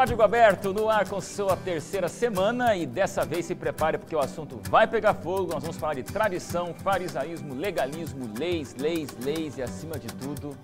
Código Aberto no ar com sua terceira semana e dessa vez se prepare porque o assunto vai pegar fogo. Nós vamos falar de tradição, farisaísmo, legalismo, leis e acima de tudo,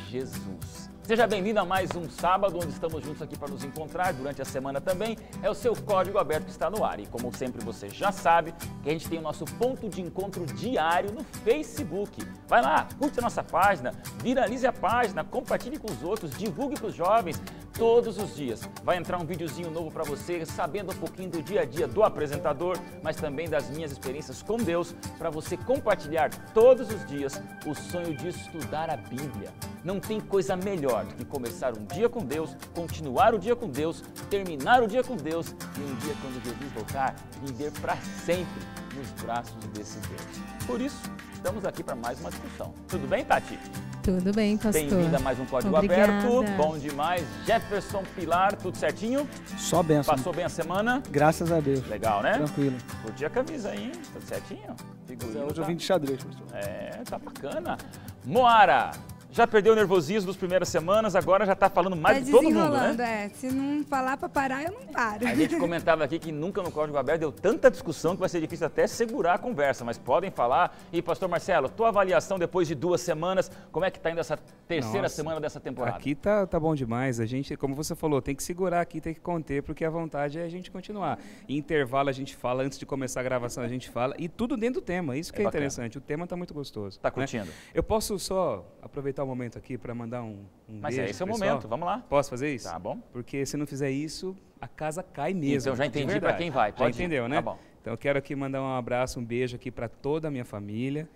Jesus. Seja bem-vindo a mais um sábado, onde estamos juntos aqui para nos encontrar durante a semana também. É o seu Código Aberto que está no ar. E como sempre você já sabe, que a gente tem o nosso ponto de encontro diário no Facebook. Vai lá, curte a nossa página, viralize a página, compartilhe com os outros, divulgue para os jovens. Todos os dias vai entrar um videozinho novo para você, sabendo um pouquinho do dia a dia do apresentador, mas também das minhas experiências com Deus, para você compartilhar todos os dias o sonho de estudar a Bíblia. Não tem coisa melhor do que começar um dia com Deus, continuar o dia com Deus, terminar o dia com Deus e um dia, quando Jesus voltar, viver para sempre nos braços desse Deus. Por isso, estamos aqui para mais uma discussão. Tudo bem, Tati? Tudo bem, pastor. Bem-vinda a mais um Código Aberto. Bom demais. Jefferson Pilar, tudo certinho? Só benção. Passou bem a semana? Graças a Deus. Legal, né? Tranquilo. Curti a camisa aí, hein? Tudo certinho? Figurino, Hoje eu vim de xadrez, pastor. É, tá bacana. Moara, já perdeu o nervosismo das primeiras semanas, agora já tá falando mais de todo mundo, né? Se não falar pra parar, eu não paro. A gente comentava aqui que nunca no Código Aberto deu tanta discussão que vai ser difícil até segurar a conversa, mas podem falar. E, pastor Marcelo, tua avaliação depois de 2 semanas, como é que tá indo essa terceira semana dessa temporada? Aqui tá bom demais, a gente, como você falou, tem que segurar aqui, tem que conter, porque a vontade é a gente continuar. Em intervalo a gente fala, antes de começar a gravação a gente fala, e tudo dentro do tema, isso que é interessante, o tema tá muito gostoso. Tá curtindo? Né? Eu posso só aproveitar o momento aqui para mandar um Mas beijo, esse é o pessoal? momento, vamos lá. Posso fazer isso? Tá bom. Porque se não fizer isso, a casa cai mesmo. Então já entendi para quem vai. Já entendeu, né? Tá bom. Então eu quero aqui mandar um abraço, um beijo aqui para toda a minha família,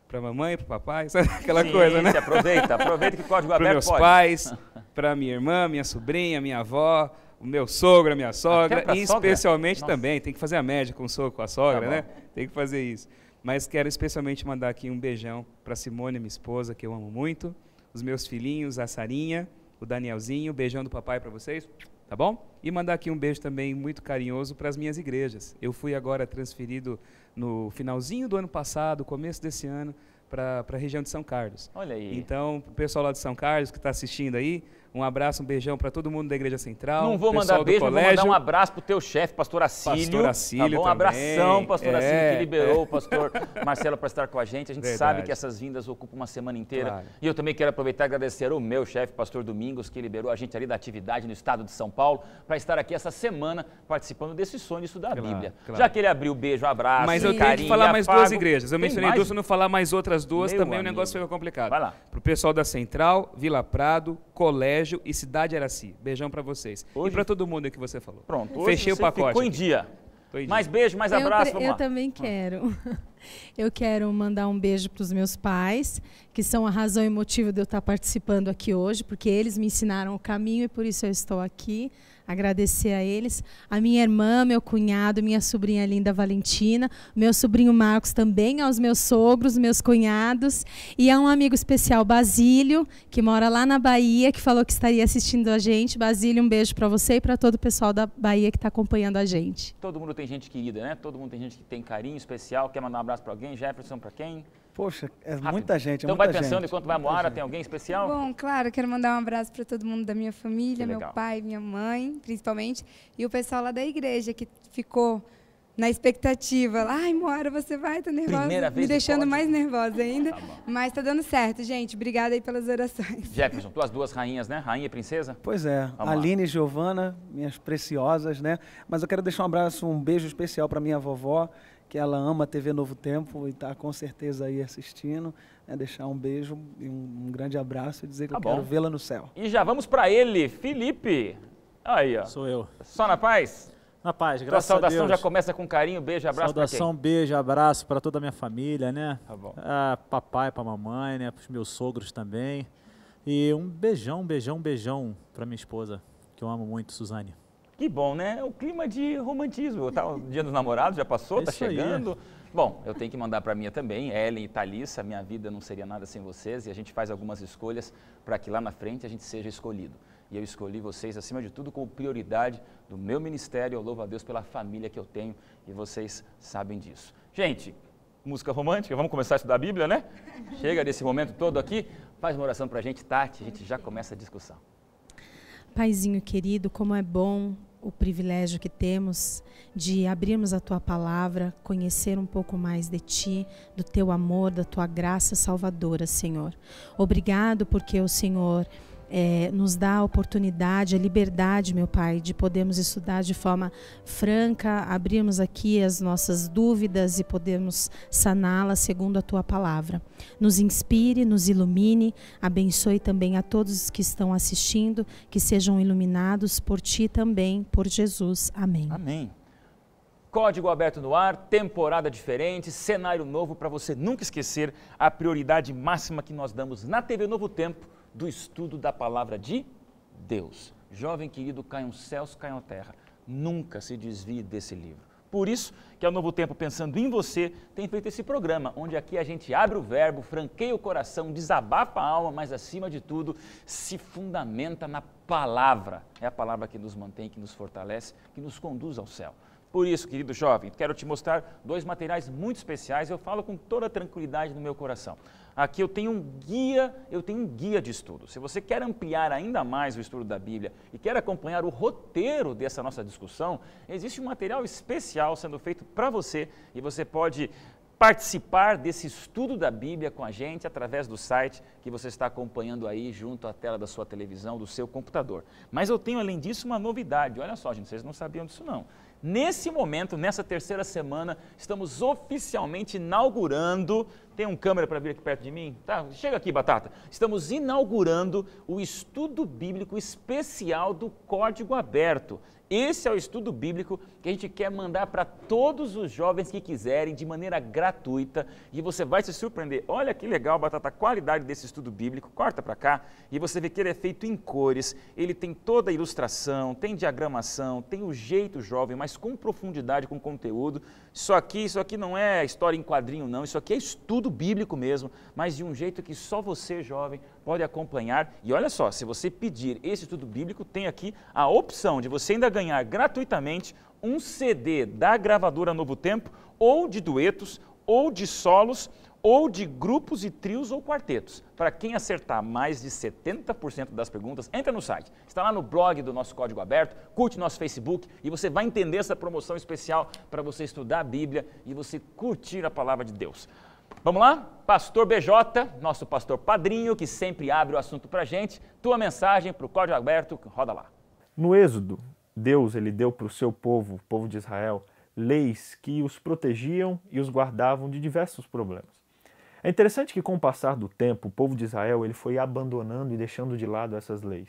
para mamãe, para papai, sabe aquela coisa, né? Aproveita que o Código Aberto meus pais, para minha irmã, minha sobrinha, minha avó, o meu sogro, a minha sogra, e especialmente também, tem que fazer a média com o sogro, com a sogra, né? Tem que fazer isso. Mas quero especialmente mandar aqui um beijão para Simone, minha esposa, que eu amo muito, os meus filhinhos, a Sarinha, o Danielzinho, beijão do papai para vocês, tá bom? E mandar aqui um beijo também muito carinhoso para as minhas igrejas. Eu fui agora transferido no finalzinho do ano passado, começo desse ano, para a região de São Carlos. Olha aí. Então, o pessoal lá de São Carlos que está assistindo aí, um abraço, um beijão para todo mundo da Igreja Central. Não vou mandar beijo, mas vou mandar um abraço pro teu chefe, pastor Acílio. Pastor Acílio tá bom? Um abração, pastor Acílio, que liberou o pastor Marcelo para estar com a gente. A gente sabe que essas vindas ocupam uma semana inteira. Claro. E eu também quero aproveitar e agradecer o meu chefe, pastor Domingos, que liberou a gente ali da atividade no estado de São Paulo, para estar aqui essa semana participando desse sonho de estudar a Bíblia. Claro. Já que ele abriu beijo, abraço, mas eu tenho que falar mais 2 igrejas. Eu mencionei 2, se eu não falar mais outras 2, também o negócio fica complicado. Vai lá. Pro pessoal da Central, Vila Prado, Colégio e Cidade Araci. Beijão para vocês. Hoje... E para todo mundo aí que você falou. Pronto. Hoje fechei o pacote. Ficou em dia. Mais beijo, mais abraço, vamos lá. Eu também quero. Eu quero mandar um beijo para os meus pais, que são a razão e motivo de eu estar participando aqui hoje, porque eles me ensinaram o caminho e por isso eu estou aqui. Agradecer a eles, a minha irmã, meu cunhado, minha sobrinha linda Valentina, meu sobrinho Marcos também, aos meus sogros, meus cunhados, e a um amigo especial, Basílio, que mora lá na Bahia, que falou que estaria assistindo a gente. Basílio, um beijo para você e para todo o pessoal da Bahia que está acompanhando a gente. Todo mundo tem gente querida, né? Todo mundo tem gente que tem carinho especial. Quer mandar um abraço para alguém? Jefferson, para quem? Poxa, é Rápido. Muita gente, Então vai pensando enquanto vai a Moara, tem alguém especial? Bom, claro, quero mandar um abraço para todo mundo da minha família, meu legal. pai, minha mãe, principalmente, e o pessoal lá da igreja que ficou na expectativa. Ai, Moara, você vai, tá nervosa? Primeira vez me deixando mais nervosa ainda, Tá mas tá dando certo, gente. Obrigada aí pelas orações. Jefferson, tuas 2 rainhas, né? Rainha e princesa? Pois é, Aline e Giovana, minhas preciosas, né? Mas eu quero deixar um abraço, um beijo especial para minha vovó, que ela ama a TV Novo Tempo e está com certeza aí assistindo. Deixar um beijo e um grande abraço e dizer que eu quero vê-la no céu. E já vamos para ele, Felipe. Aí, ó. Sou eu. Só na paz? Na paz, graças a Deus. Tua saudação já começa com carinho, beijo, abraço para quem? Saudação, beijo, abraço para toda a minha família, né? Tá bom. Papai, para mamãe, né? Para os meus sogros também. E um beijão para minha esposa, que eu amo muito, Suzane. Que bom, né? O clima de romantismo. Tá, o Dia dos Namorados já passou, tá chegando. Aí. Bom, eu tenho que mandar para a minha também, Ellen e Thalissa. Minha vida não seria nada sem vocês e a gente faz algumas escolhas para que lá na frente a gente seja escolhido. E eu escolhi vocês, acima de tudo, como prioridade do meu ministério. Eu louvo a Deus pela família que eu tenho e vocês sabem disso. Gente, música romântica, vamos começar a estudar a Bíblia, né? Chega desse momento todo aqui. Faz uma oração para a gente, Tati, a gente já começa a discussão. Paizinho querido, como é bom o privilégio que temos de abrirmos a Tua palavra, conhecer um pouco mais de Ti, do Teu amor, da Tua graça salvadora, Senhor. Obrigado porque o Senhor nos dá a oportunidade, a liberdade, meu Pai, de podermos estudar de forma franca, abrirmos aqui as nossas dúvidas e podermos saná-las segundo a Tua palavra. Nos inspire, nos ilumine, abençoe também a todos que estão assistindo, que sejam iluminados por Ti também, por Jesus. Amém. Amém. Código aberto no ar, temporada diferente, cenário novo para você nunca esquecer a prioridade máxima que nós damos na TV Novo Tempo do estudo da palavra de Deus. Jovem querido, caiam céus, caiam terra. Nunca se desvie desse livro. Por isso que a Novo Tempo, pensando em você, tem feito esse programa, onde aqui a gente abre o verbo, franqueia o coração, desabafa a alma, mas acima de tudo, se fundamenta na palavra. É a palavra que nos mantém, que nos fortalece, que nos conduz ao céu. Por isso, querido jovem, quero te mostrar 2 materiais muito especiais, eu falo com toda a tranquilidade no meu coração. Aqui eu tenho um guia de estudo. Se você quer ampliar ainda mais o estudo da Bíblia e quer acompanhar o roteiro dessa nossa discussão, existe um material especial sendo feito para você e você pode participar desse estudo da Bíblia com a gente através do site que você está acompanhando aí junto à tela da sua televisão, do seu computador. Mas eu tenho além disso uma novidade, olha só gente, vocês não sabiam disso não. Nesse momento, nessa terceira semana, estamos oficialmente inaugurando, tem um câmera para vir aqui perto de mim? Tá, chega aqui, Batata. Estamos inaugurando o estudo bíblico especial do Código Aberto. Esse é o estudo bíblico que a gente quer mandar para todos os jovens que quiserem, de maneira gratuita, e você vai se surpreender. Olha que legal, Batata, a qualidade desse estudo bíblico, corta para cá, e você vê que ele é feito em cores, ele tem toda a ilustração, tem diagramação, tem o jeito jovem, mas com profundidade, com conteúdo. Isso aqui não é história em quadrinho não, isso aqui é estudo bíblico mesmo, mas de um jeito que só você, jovem, pode acompanhar. E olha só, se você pedir esse estudo bíblico, tem aqui a opção de você ainda ganhar gratuitamente um CD da gravadora Novo Tempo, ou de duetos, ou de solos, ou de grupos e trios ou quartetos. Para quem acertar mais de 70% das perguntas, entra no site. Está lá no blog do nosso Código Aberto, curte nosso Facebook e você vai entender essa promoção especial para você estudar a Bíblia e você curtir a palavra de Deus. Vamos lá? Pastor BJ, nosso pastor padrinho, que sempre abre o assunto para a gente. Tua mensagem para o Código Aberto, roda lá. No Êxodo, Deus ele deu para o seu povo, o povo de Israel, leis que os protegiam e os guardavam de diversos problemas. É interessante que com o passar do tempo, o povo de Israel ele foi abandonando e deixando de lado essas leis,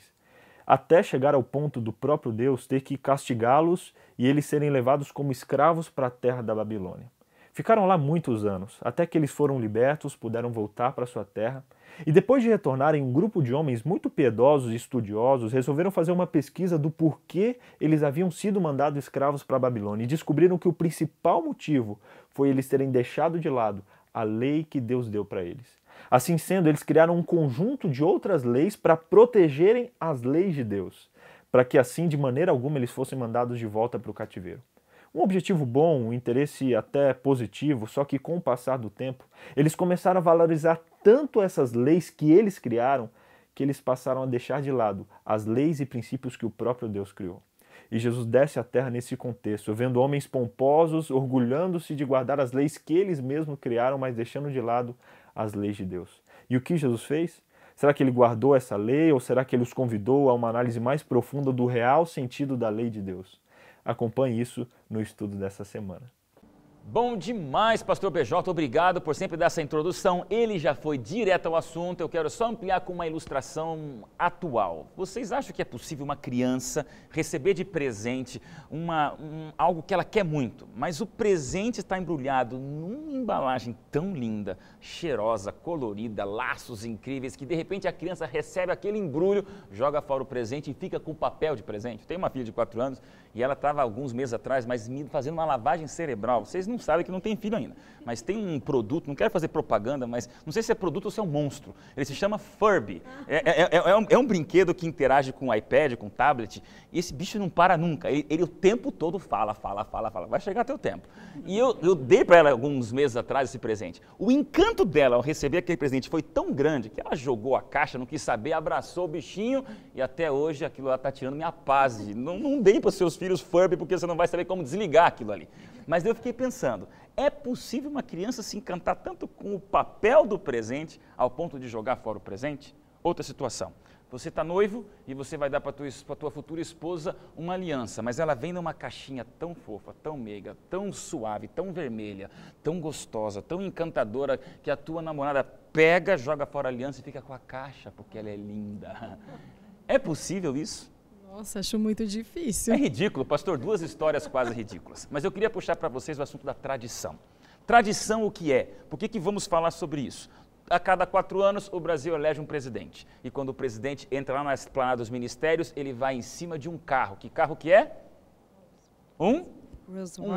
até chegar ao ponto do próprio Deus ter que castigá-los e eles serem levados como escravos para a terra da Babilônia. Ficaram lá muitos anos, até que eles foram libertos, puderam voltar para sua terra, e depois de retornarem, um grupo de homens muito piedosos e estudiosos resolveram fazer uma pesquisa do porquê eles haviam sido mandados escravos para a Babilônia, e descobriram que o principal motivo foi eles terem deixado de lado a lei que Deus deu para eles. Assim sendo, eles criaram um conjunto de outras leis para protegerem as leis de Deus, para que assim, de maneira alguma, eles fossem mandados de volta para o cativeiro. Um objetivo bom, um interesse até positivo, só que com o passar do tempo, eles começaram a valorizar tanto essas leis que eles criaram, que eles passaram a deixar de lado as leis e princípios que o próprio Deus criou. E Jesus desce à terra nesse contexto, vendo homens pomposos, orgulhando-se de guardar as leis que eles mesmos criaram, mas deixando de lado as leis de Deus. E o que Jesus fez? Será que ele guardou essa lei ou será que ele os convidou a uma análise mais profunda do real sentido da lei de Deus? Acompanhe isso no estudo dessa semana. Bom demais, pastor BJ, obrigado por sempre dar essa introdução. Ele já foi direto ao assunto, eu quero só ampliar com uma ilustração atual. Vocês acham que é possível uma criança receber de presente algo que ela quer muito, mas o presente está embrulhado numa embalagem tão linda, cheirosa, colorida, laços incríveis, que de repente a criança recebe aquele embrulho, joga fora o presente e fica com o papel de presente? Tem uma filha de 4 anos e ela estava alguns meses atrás, mas fazendo uma lavagem cerebral. Vocês não sabem que não tem filho ainda, mas tem um produto, não quero fazer propaganda, mas não sei se é produto ou se é um monstro. Ele se chama Furby. É um brinquedo que interage com o iPad, com o tablet, e esse bicho não para nunca. Ele o tempo todo fala. Vai chegar até o tempo. E eu dei para ela alguns meses atrás esse presente. O encanto dela ao receber aquele presente foi tão grande que ela jogou a caixa, não quis saber, abraçou o bichinho e até hoje aquilo lá está tirando minha paz. Não dei para os seus filhos Furby porque você não vai saber como desligar aquilo ali. Mas eu fiquei pensando, é possível uma criança se encantar tanto com o papel do presente ao ponto de jogar fora o presente? Outra situação. Você está noivo e você vai dar para a tua futura esposa uma aliança, mas ela vem numa caixinha tão fofa, tão meiga, tão suave, tão vermelha, tão gostosa, tão encantadora, que a tua namorada pega, joga fora a aliança e fica com a caixa, porque ela é linda. É possível isso? Nossa, acho muito difícil. É ridículo, pastor, 2 histórias quase ridículas. Mas eu queria puxar para vocês o assunto da tradição. Tradição o que é? Por que vamos falar sobre isso? A cada 4 anos, o Brasil elege um presidente. E quando o presidente entra lá na esplanada dos ministérios, ele vai em cima de um carro. Que carro que é? Um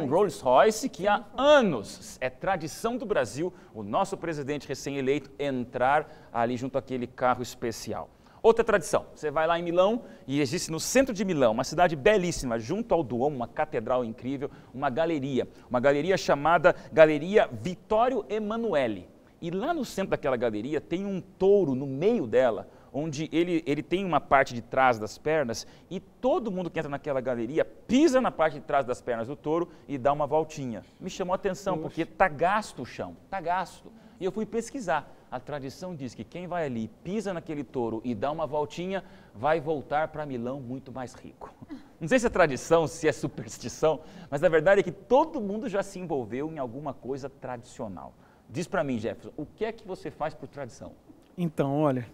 Rolls Royce, que há anos é tradição do Brasil, o nosso presidente recém-eleito entrar ali junto àquele carro especial. Outra tradição, você vai lá em Milão e existe no centro de Milão, uma cidade belíssima, junto ao Duomo, uma catedral incrível, uma galeria chamada Galeria Vittorio Emanuele. E lá no centro daquela galeria tem um touro no meio dela, onde ele tem uma parte de trás das pernas e todo mundo que entra naquela galeria pisa na parte de trás das pernas do touro e dá uma voltinha. Me chamou a atenção porque está gasto o chão, está gasto. E eu fui pesquisar. A tradição diz que quem vai ali, pisa naquele touro e dá uma voltinha, vai voltar para Milão muito mais rico. Não sei se é tradição, se é superstição, mas a verdade é que todo mundo já se envolveu em alguma coisa tradicional. Diz para mim, Jefferson, o que é que você faz por tradição? Então, olha,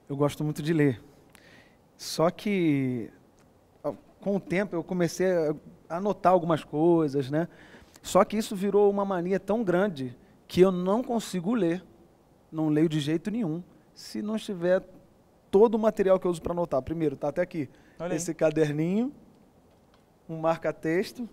eu gosto muito de ler. Só que, com o tempo, eu comecei a anotar algumas coisas, né? Só que isso virou uma mania tão grande que eu não consigo ler. Não leio de jeito nenhum, se não estiver todo o material que eu uso para anotar. Primeiro, está até aqui, esse caderninho, um marca-texto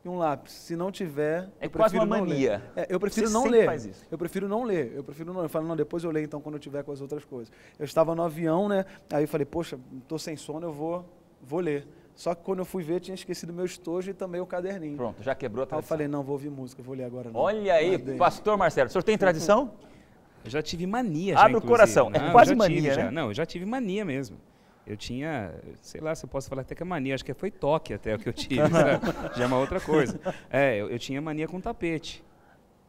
e um lápis. Se não tiver, é quase uma mania. Eu prefiro não ler. Faz isso. Eu prefiro não ler. Eu falo, não, depois eu leio então quando eu tiver com as outras coisas. Eu estava no avião, né? Aí eu falei, poxa, estou sem sono, eu vou ler. Só que quando eu fui ver, tinha esquecido meu estojo e também o caderninho. Pronto, já quebrou a tradição. Aí eu falei, não, vou ouvir música, vou ler agora não. Olha aí, pastor Marcelo, o senhor tem tradição? Eu já tive mania. Abre o coração, é quase mania, né? Não, eu já tive mania mesmo. Eu tinha, sei lá se eu posso falar até que é mania, acho que foi toque até o que eu tive, já é uma outra coisa. Eu tinha mania com tapete.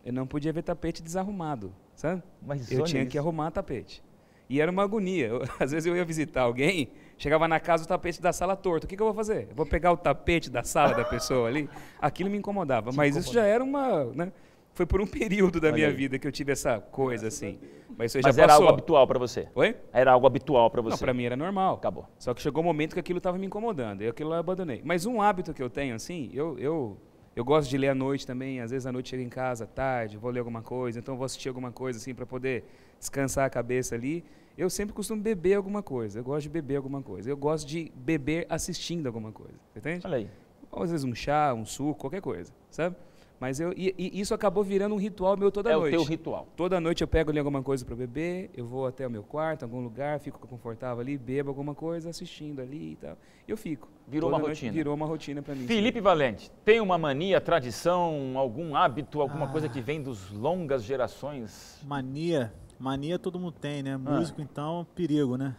Eu não podia ver tapete desarrumado, sabe? Mas eu tinha que arrumar tapete. E era uma agonia. Às vezes eu ia visitar alguém, chegava na casa o tapete da sala torto. O que eu vou fazer? Eu vou pegar o tapete da sala da pessoa ali? Aquilo me incomodava. Mas isso já era uma... Né? Foi por um período da minha vida que eu tive essa coisa assim. Mas isso já passou. Era algo habitual para você? Oi? Era algo habitual para você? Não, para mim era normal. Acabou. Só que chegou um momento que aquilo estava me incomodando. E aquilo eu abandonei. Mas um hábito que eu tenho assim, eu gosto de ler à noite também. Às vezes à noite chego em casa, tarde, vou ler alguma coisa. Então vou assistir alguma coisa assim para poder descansar a cabeça ali. Eu sempre costumo beber alguma coisa. Eu gosto de beber alguma coisa. Eu gosto de beber assistindo alguma coisa. Entende? Olha aí. Ou às vezes um chá, um suco, qualquer coisa, sabe? Mas isso acabou virando um ritual meu toda noite. É o teu ritual. Toda noite eu pego ali alguma coisa para beber, eu vou até o meu quarto, algum lugar, fico confortável ali, bebo alguma coisa, assistindo ali e tal. Eu fico. Virou uma rotina. Virou uma rotina para mim. Felipe Valente, tem uma mania, tradição, algum hábito, alguma coisa que vem dos longas gerações? Mania todo mundo tem, né? Músico, então, perigo, né?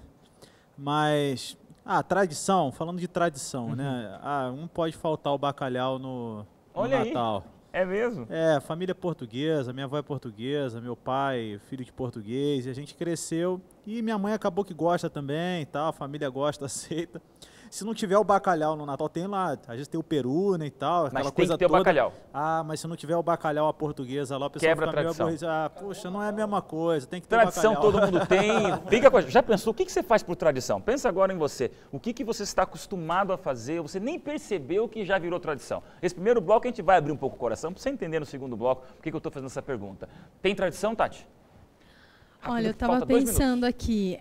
Mas, tradição, falando de tradição, né? Não pode faltar o bacalhau no Natal. Aí. É mesmo? Família portuguesa, minha avó é portuguesa, meu pai, filho de português, e a gente cresceu, e minha mãe acabou que gosta também, tá? A família gosta, aceita. Se não tiver o bacalhau no Natal, tem lá, às vezes tem o peru, né, e tal, aquela mas coisa tem que ter toda. O bacalhau. Mas se não tiver o bacalhau à portuguesa lá, o pessoal quebra fica a tradição. meio aborrecido. Poxa, não é a mesma coisa, tem que ter tradição bacalhau. Todo mundo tem. Fica com a... Já pensou, o que você faz por tradição? Pensa agora em você. O que você está acostumado a fazer, você nem percebeu que já virou tradição. Esse primeiro bloco a gente vai abrir um pouco o coração, para você entender no segundo bloco por que eu estou fazendo essa pergunta. Tem tradição, Tati? Olha, eu estava pensando aqui,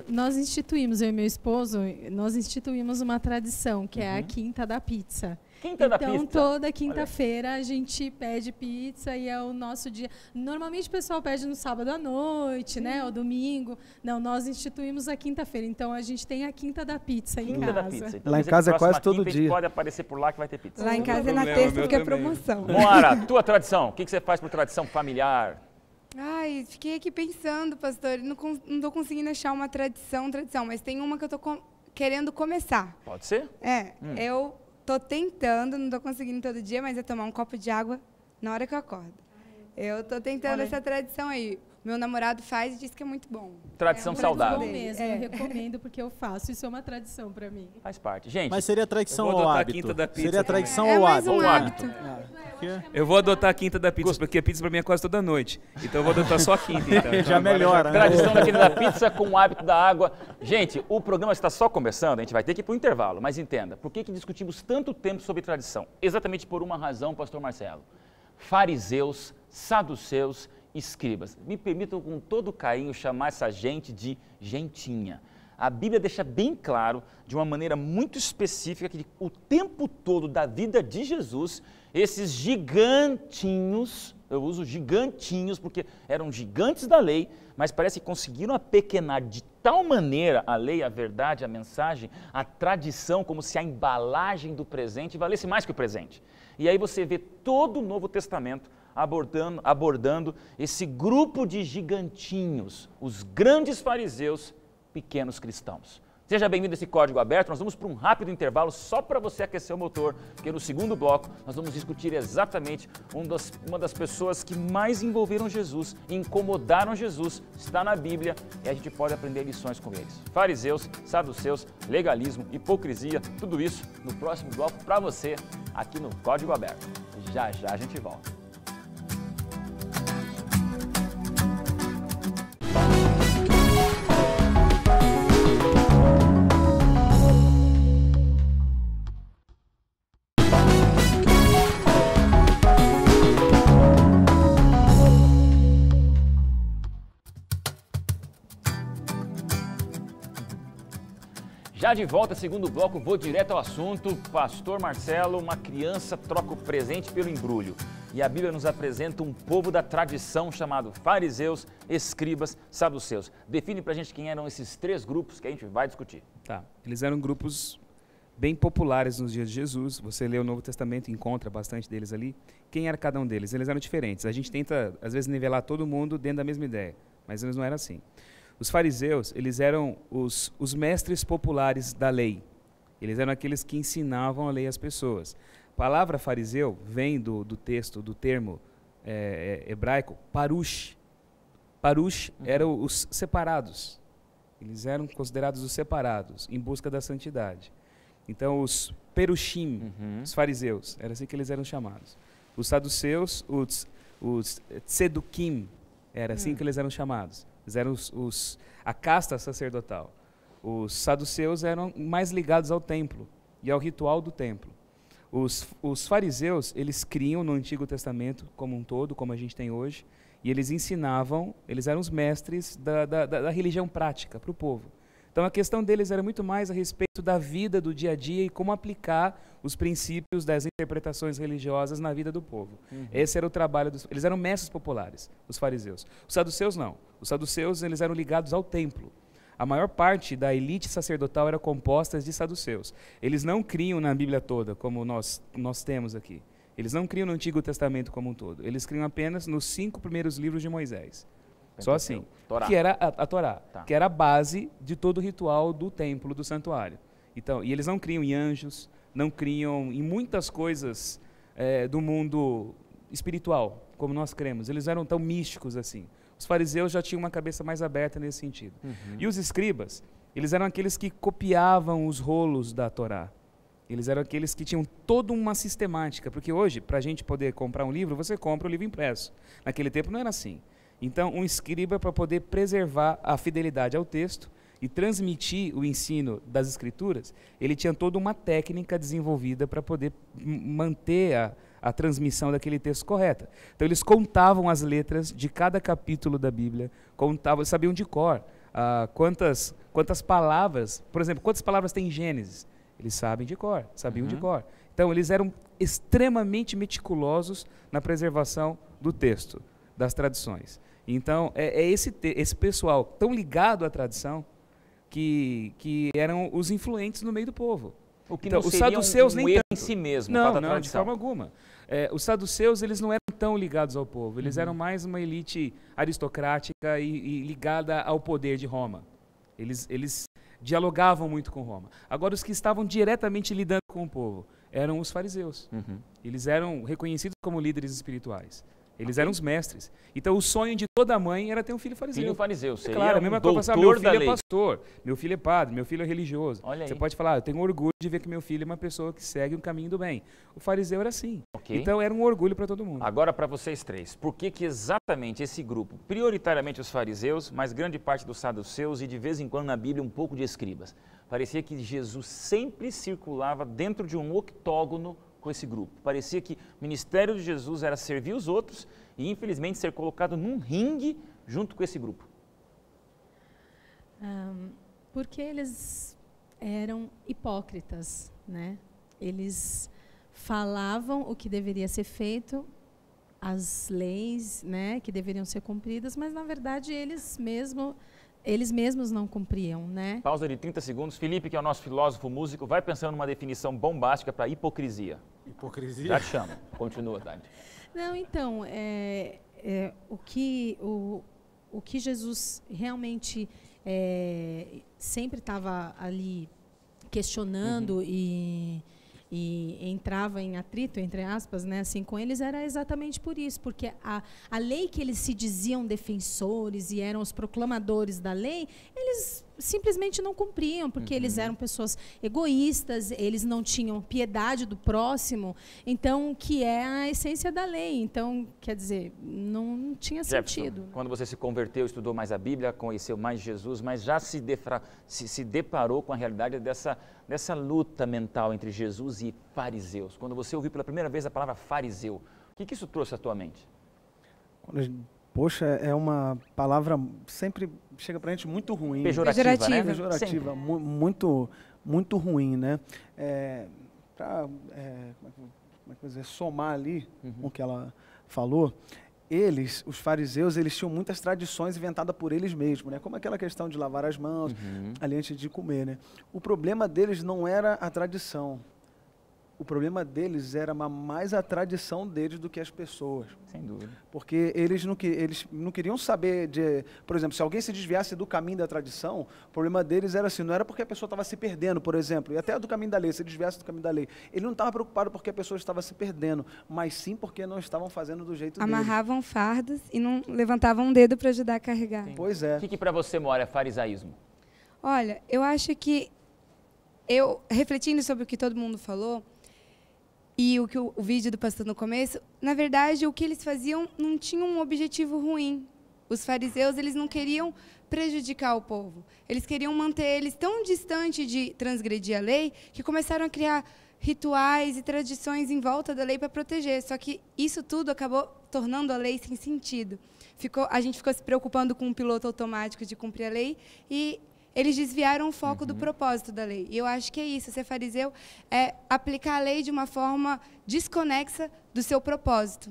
nós instituímos, eu e meu esposo, nós instituímos uma tradição, que é a Quinta da Pizza. Quinta da Pizza? Então, toda quinta-feira a gente pede pizza e é o nosso dia. Normalmente o pessoal pede no sábado à noite, né, ou domingo. Não, nós instituímos a quinta-feira, então a gente tem a Quinta da Pizza em casa. Da Pizza. Então, lá em casa é quase todo dia. Pode aparecer por lá que vai ter pizza. Lá em casa é na terça porque é promoção. Moara, tua tradição, o que você faz por tradição familiar? Ai, fiquei aqui pensando, pastor, não estou conseguindo achar uma tradição, mas tem uma que eu estou querendo começar. Pode ser? Eu estou tentando, não estou conseguindo todo dia, mas é tomar um copo de água na hora que eu acordo. Eu estou tentando essa tradição aí. Meu namorado faz e diz que é muito bom. Tradição saudável. Bom mesmo, eu recomendo porque eu faço. Isso é uma tradição para mim. Faz parte. Gente, mas seria tradição ou hábito? Seria tradição ou hábito? Eu vou adotar a Quinta da Pizza, porque a pizza para mim é quase toda noite. Então eu vou adotar só a quinta. Então. Já melhora, né? Tradição da Quinta da Pizza com o hábito da água. Gente, o programa está só começando, a gente vai ter que ir para o intervalo. Mas entenda, por que discutimos tanto tempo sobre tradição? Exatamente por uma razão, pastor Marcelo. Fariseus, saduceus, escribas. Me permitam com todo carinho chamar essa gente de gentinha. A Bíblia deixa bem claro, de uma maneira muito específica, que o tempo todo da vida de Jesus, esses gigantinhos, eu uso gigantinhos porque eram gigantes da lei, mas parece que conseguiram apequenar de tal maneira a lei, a verdade, a mensagem, a tradição, como se a embalagem do presente valesse mais que o presente. E aí você vê todo o Novo Testamento abordando esse grupo de gigantinhos, os grandes fariseus, pequenos cristãos. Seja bem-vindo a esse Código Aberto. Nós vamos para um rápido intervalo só para você aquecer o motor, porque no segundo bloco nós vamos discutir exatamente uma das pessoas que mais envolveram Jesus, incomodaram Jesus, está na Bíblia e a gente pode aprender lições com eles. Fariseus, saduceus, legalismo, hipocrisia, tudo isso no próximo bloco para você aqui no Código Aberto. Já já a gente volta. Já de volta, segundo bloco, vou direto ao assunto. Pastor Marcelo, uma criança troca o presente pelo embrulho. E a Bíblia nos apresenta um povo da tradição chamado fariseus, escribas, saduceus. Define pra gente quem eram esses três grupos que a gente vai discutir. Tá, eles eram grupos bem populares nos dias de Jesus. Você lê o Novo Testamento e encontra bastante deles ali. Quem era cada um deles? Eles eram diferentes. A gente tenta, às vezes, nivelar todo mundo dentro da mesma ideia, mas eles não eram assim. Os fariseus, eles eram os mestres populares da lei. Eles eram aqueles que ensinavam a lei às pessoas. A palavra fariseu vem do termo hebraico, parush. Parush eram os separados. Eles eram considerados os separados, em busca da santidade. Então, os perushim, os fariseus, era assim que eles eram chamados. Os saduceus, os tzedukim, era assim que eles eram chamados. Eles eram a casta sacerdotal. Os saduceus eram mais ligados ao templo e ao ritual do templo. Os fariseus, eles criam no Antigo Testamento como um todo, como a gente tem hoje, e eles ensinavam, eles eram os mestres da religião prática para o povo. Então a questão deles era muito mais a respeito da vida do dia a dia e como aplicar os princípios das interpretações religiosas na vida do povo. Esse era o trabalho eles eram mestres populares, os fariseus. Os saduceus não. Os saduceus, eles eram ligados ao templo. A maior parte da elite sacerdotal era composta de saduceus. Eles não criam na Bíblia toda, como nós temos aqui. Eles não criam no Antigo Testamento como um todo. Eles criam apenas nos 5 primeiros livros de Moisés. Só assim, Torá. Que era a Torá, que era a base de todo o ritual do templo, do santuário. Então, e eles não criam em anjos, não criam em muitas coisas do mundo espiritual, como nós cremos. Eles eram tão místicos assim. Os fariseus já tinham uma cabeça mais aberta nesse sentido. E os escribas, eles eram aqueles que copiavam os rolos da Torá. Eles eram aqueles que tinham toda uma sistemática, porque hoje, para a gente poder comprar um livro, você compra o livro impresso. Naquele tempo não era assim. Então, um escriba, para poder preservar a fidelidade ao texto e transmitir o ensino das escrituras, ele tinha toda uma técnica desenvolvida para poder manter a transmissão daquele texto correta. Então eles contavam as letras de cada capítulo da Bíblia, sabiam de cor quantas palavras, por exemplo, quantas palavras tem em Gênesis? Eles sabem de cor, sabiam de cor. Então eles eram extremamente meticulosos na preservação do texto, das tradições. Então é esse pessoal tão ligado à tradição que eram os influentes no meio do povo. O que então, não os seria saduceus nem nem erro tanto. em si mesmo, Não, de forma alguma. Os saduceus, eles não eram tão ligados ao povo, eles eram mais uma elite aristocrática e ligada ao poder de Roma. Eles dialogavam muito com Roma. Agora, os que estavam diretamente lidando com o povo eram os fariseus. Eles eram reconhecidos como líderes espirituais. Eles eram os mestres. Então, o sonho de toda mãe era ter um filho fariseu. Filho fariseu, seria claro, a mesma coisa, meu filho é pastor, meu filho é padre, meu filho é religioso. Você pode falar, eu tenho orgulho de ver que meu filho é uma pessoa que segue o caminho do bem. O fariseu era assim. Então, era um orgulho para todo mundo. Agora, para vocês três, por que exatamente esse grupo, prioritariamente os fariseus, mas grande parte dos saduceus e de vez em quando na Bíblia um pouco de escribas? Parecia que Jesus sempre circulava dentro de um octógono com esse grupo. Parecia que o ministério de Jesus era servir os outros e, infelizmente, ser colocado num ringue junto com esse grupo. Porque eles eram hipócritas, né? Eles falavam o que deveria ser feito, as leis, né, que deveriam ser cumpridas, mas, na verdade, eles mesmos não cumpriam, né? Pausa de 30 segundos. Felipe, que é o nosso filósofo músico, vai pensando numa definição bombástica para hipocrisia. Hipocrisia? Já te chamo. Continua, Tati. Não, então, o que Jesus realmente sempre estava ali questionando e entrava em atrito, entre aspas, né, assim, com eles, era exatamente por isso, porque a lei que eles se diziam defensores e eram os proclamadores da lei, eles simplesmente não cumpriam, porque eles eram pessoas egoístas, eles não tinham piedade do próximo, então, que é a essência da lei. Então, quer dizer, não tinha sentido. Quando você se converteu, estudou mais a Bíblia, conheceu mais Jesus, mas já se deparou com a realidade dessa luta mental entre Jesus e fariseus. Quando você ouviu pela primeira vez a palavra fariseu, o que isso trouxe à tua mente? Poxa, é uma palavra sempre chega pra gente muito ruim. Pejorativa, né? Pejorativa, muito ruim, né? Como é que eu vou dizer, somar ali com o que ela falou, os fariseus, eles tinham muitas tradições inventadas por eles mesmos, né? Como aquela questão de lavar as mãos ali antes de comer, né? O problema deles não era a tradição. O problema deles era mais a tradição deles do que as pessoas. Sem dúvida. Porque eles não queriam saber de... Por exemplo, se alguém se desviasse do caminho da tradição, o problema deles era assim, não era porque a pessoa estava se perdendo, por exemplo, e até do caminho da lei, se desviasse do caminho da lei. Ele não estava preocupado porque a pessoa estava se perdendo, mas sim porque não estavam fazendo do jeito deles. Amarravam fardos e não levantavam um dedo para ajudar a carregar. Sim. Pois é. O que para você, Mora, é farisaísmo? Olha, eu acho que, refletindo sobre o que todo mundo falou, e o vídeo do pastor no começo, na verdade, o que eles faziam não tinha um objetivo ruim. Os fariseus, eles não queriam prejudicar o povo. Eles queriam manter eles tão distantes de transgredir a lei que começaram a criar rituais e tradições em volta da lei para proteger. Só que isso tudo acabou tornando a lei sem sentido. A gente ficou se preocupando com um piloto automático de cumprir a lei e eles desviaram o foco do propósito da lei. E eu acho que é isso. Ser fariseu é aplicar a lei de uma forma desconexa do seu propósito.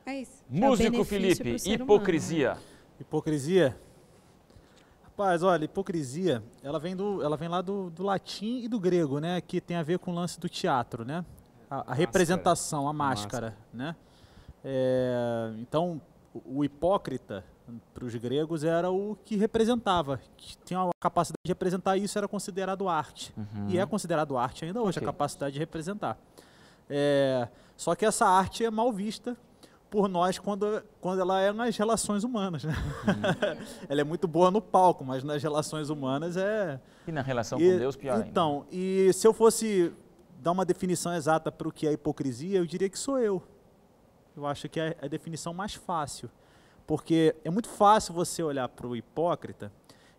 É isso. Músico Felipe, hipocrisia. Hipocrisia? Rapaz, olha, hipocrisia, ela vem lá do latim e do grego, né? Que tem a ver com o lance do teatro, né? A representação, a máscara, né? Então, o hipócrita, para os gregos, era o que representava, que tinha a capacidade de representar, e isso era considerado arte. E é considerado arte ainda hoje, a capacidade de representar. Só que essa arte é mal vista por nós quando ela é nas relações humanas, né? Ela é muito boa no palco, mas nas relações humanas é... E na relação com Deus, pior ainda. Então, e se eu fosse dar uma definição exata para o que é hipocrisia, eu diria que sou eu. Eu acho que é a definição mais fácil. Porque é muito fácil você olhar para o hipócrita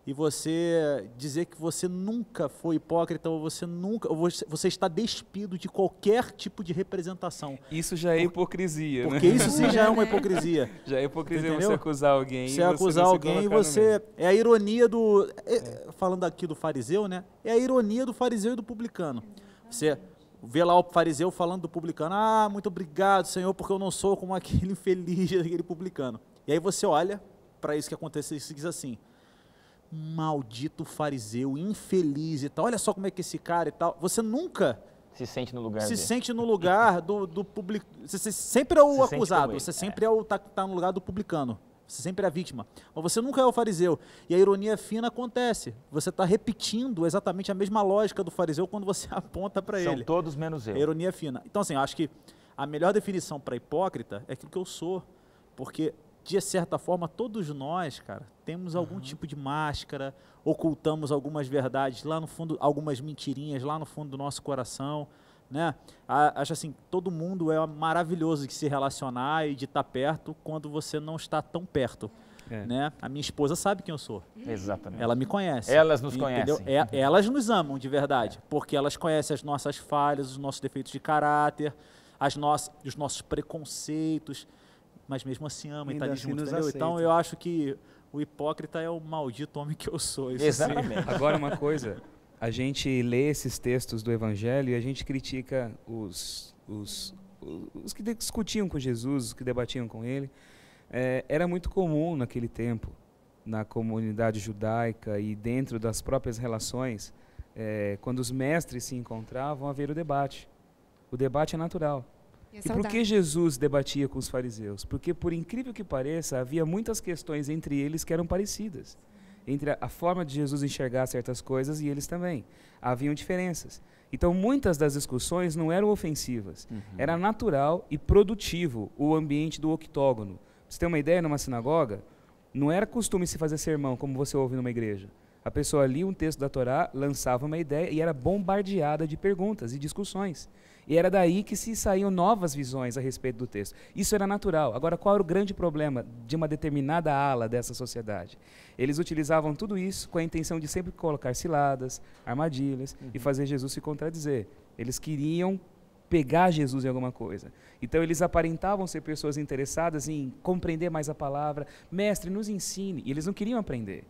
e você dizer que você nunca foi hipócrita ou você está despido de qualquer tipo de representação. Isso já é hipocrisia, porque isso sim já é uma hipocrisia. Já é hipocrisia você acusar alguém. Você acusar alguém e você... É a ironia do... falando aqui do fariseu, né? É a ironia do fariseu e do publicano. Você vê lá o fariseu falando do publicano, muito obrigado, Senhor, porque eu não sou como aquele infeliz, aquele publicano. E aí você olha para isso que acontece e diz assim, maldito fariseu, infeliz e tal, olha só como é que esse cara e tal, você nunca se sente no lugar sente no lugar do público, você sempre é o acusado, você sempre tá no lugar do publicano, você sempre é a vítima, mas você nunca é o fariseu, e a ironia fina acontece, você está repetindo exatamente a mesma lógica do fariseu quando você aponta para ele. São todos menos eu. A ironia fina. Então assim, eu acho que a melhor definição para hipócrita é aquilo que eu sou, porque de certa forma, todos nós, cara, temos algum tipo de máscara, ocultamos algumas verdades lá no fundo, algumas mentirinhas lá no fundo do nosso coração, né? Acho assim, todo mundo é maravilhoso de se relacionar e de estar perto quando você não está tão perto, né? A minha esposa sabe quem eu sou. Exatamente. Ela me conhece. Elas nos conhecem. Elas nos amam de verdade, porque elas conhecem as nossas falhas, os nossos defeitos de caráter, os nossos preconceitos, mas mesmo assim ama e está ali junto, entendeu? Então eu acho que o hipócrita é o maldito homem que eu sou. Exatamente. Agora uma coisa, a gente lê esses textos do Evangelho e a gente critica os que discutiam com Jesus, os que debatiam com ele. Era muito comum naquele tempo, na comunidade judaica e dentro das próprias relações, quando os mestres se encontravam, haver o debate. O debate é natural. E por que Jesus debatia com os fariseus? Porque, por incrível que pareça, havia muitas questões entre eles que eram parecidas. Entre a forma de Jesus enxergar certas coisas e eles também. Haviam diferenças. Então, muitas das discussões não eram ofensivas. Era natural e produtivo o ambiente do octógono. Pra você ter uma ideia, numa sinagoga, não era costume se fazer sermão, como você ouve numa igreja. A pessoa lia um texto da Torá, lançava uma ideia e era bombardeada de perguntas e discussões. E era daí que se saíam novas visões a respeito do texto. Isso era natural. Agora, qual era o grande problema de uma determinada ala dessa sociedade? Eles utilizavam tudo isso com a intenção de sempre colocar ciladas, armadilhas e fazer Jesus se contradizer. Eles queriam pegar Jesus em alguma coisa. Então, eles aparentavam ser pessoas interessadas em compreender mais a palavra. Mestre, nos ensine. E eles não queriam aprender.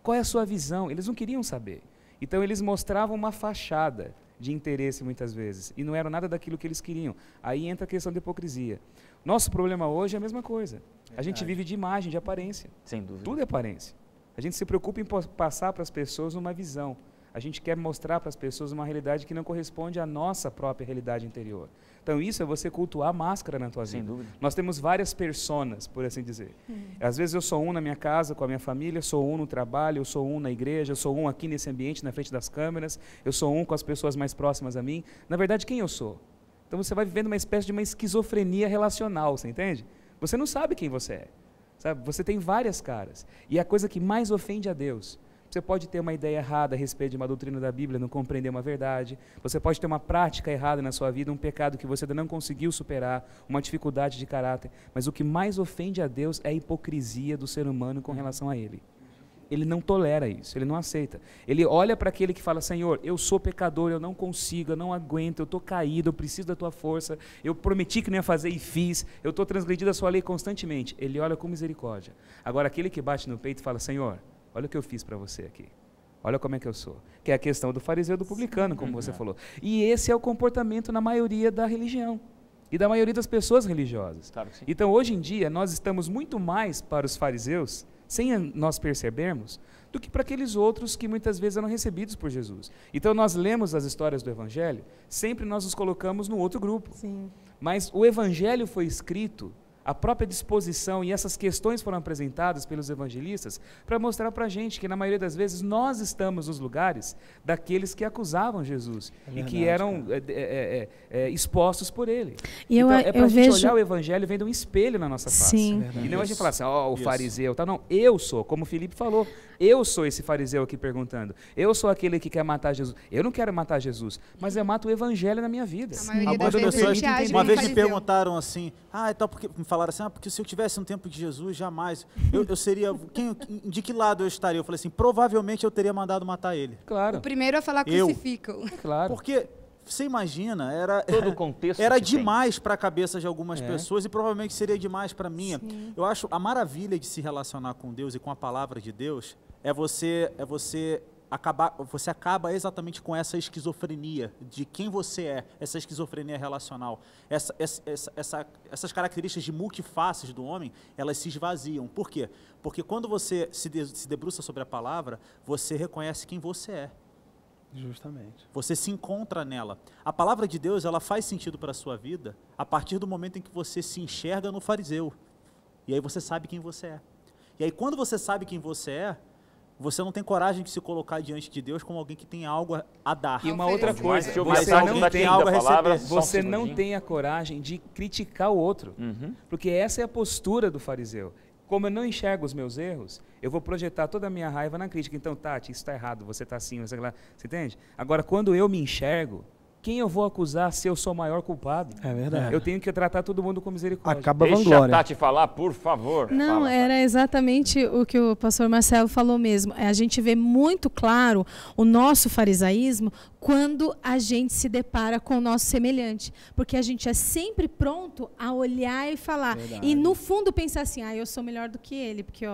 Qual é a sua visão? Eles não queriam saber. Então, eles mostravam uma fachada de interesse muitas vezes, e não era nada daquilo que eles queriam. Aí entra a questão da hipocrisia. Nosso problema hoje é a mesma coisa. A gente vive de imagem, de aparência. Sem dúvida. Tudo é aparência. A gente se preocupa em passar para as pessoas uma visão. A gente quer mostrar para as pessoas uma realidade que não corresponde à nossa própria realidade interior. Então isso é você cultuar a máscara na tua vida. Sem dúvida. Nós temos várias personas, por assim dizer. Às vezes eu sou um na minha casa, com a minha família, sou um no trabalho, eu sou um na igreja, eu sou um aqui nesse ambiente, na frente das câmeras, eu sou um com as pessoas mais próximas a mim. Na verdade, quem eu sou? Então você vai vivendo uma espécie de uma esquizofrenia relacional, você entende? Você não sabe quem você é. Sabe? Você tem várias caras. E a coisa que mais ofende a Deus... Você pode ter uma ideia errada a respeito de uma doutrina da Bíblia, não compreender uma verdade. Você pode ter uma prática errada na sua vida, um pecado que você ainda não conseguiu superar, uma dificuldade de caráter. Mas o que mais ofende a Deus é a hipocrisia do ser humano com relação a Ele. Ele não tolera isso, Ele não aceita. Ele olha para aquele que fala, Senhor, eu sou pecador, eu não consigo, eu não aguento, eu estou caído, eu preciso da Tua força, eu prometi que não ia fazer e fiz, eu estou transgredindo a Sua lei constantemente. Ele olha com misericórdia. Agora, aquele que bate no peito e fala, Senhor, olha o que eu fiz para você aqui. Olha como é que eu sou. Que é a questão do fariseu e do publicano, como você falou. E esse é o comportamento na maioria da religião. E da maioria das pessoas religiosas. Claro que sim. Então, hoje em dia, nós estamos muito mais para os fariseus, sem nós percebermos, do que para aqueles outros que muitas vezes eram recebidos por Jesus. Então, nós lemos as histórias do Evangelho, sempre nós nos colocamos no outro grupo. Sim. Mas o Evangelho foi escrito... A própria disposição e essas questões foram apresentadas pelos evangelistas para mostrar para a gente que, na maioria das vezes, nós estamos nos lugares daqueles que acusavam Jesus e que eram expostos por ele. E então, é para a gente vejo... olhar o Evangelho vendo um espelho na nossa face. Sim. E não a gente falar assim, o fariseu, tá? Não, eu sou, como o Felipe falou, eu sou esse fariseu aqui perguntando. Eu sou aquele que quer matar Jesus. Eu não quero matar Jesus, mas eu mato o Evangelho na minha vida. A maioria das vezes uma vez me perguntaram assim, Então, porque me falaram assim, porque se eu tivesse no tempo de Jesus, jamais. Eu seria, de que lado eu estaria? Eu falei assim, provavelmente eu teria mandado matar ele. Claro. O primeiro a falar crucificam. Claro. Porque, você imagina, todo o contexto era demais para a cabeça de algumas pessoas e provavelmente seria demais para a minha. Sim. Eu acho a maravilha de se relacionar com Deus e com a palavra de Deus você acaba exatamente com essa esquizofrenia de quem você é, essa esquizofrenia relacional. Essas características de multifaces do homem, elas se esvaziam. Por quê? Porque quando você se debruça sobre a palavra, você reconhece quem você é. Justamente. Você se encontra nela. A palavra de Deus, ela faz sentido para a sua vida a partir do momento em que você se enxerga no fariseu. E aí você sabe quem você é. E aí quando você sabe quem você é, você não tem coragem de se colocar diante de Deus como alguém que tem algo a dar. E uma outra coisa, você não tem a coragem de criticar o outro. Porque essa é a postura do fariseu. Como eu não enxergo os meus erros, eu vou projetar toda a minha raiva na crítica. Então, Tati, isso está errado, você está assim, você entende? Agora, quando eu me enxergo, quem eu vou acusar se eu sou o maior culpado? É verdade. Eu tenho que tratar todo mundo com misericórdia. Deixa a Tati falar, por favor. Não, era exatamente o que o pastor Marcelo falou mesmo. A gente vê muito claro o nosso farisaísmo quando a gente se depara com o nosso semelhante. Porque a gente é sempre pronto a olhar e falar. Verdade. E no fundo pensar assim, eu sou melhor do que ele, porque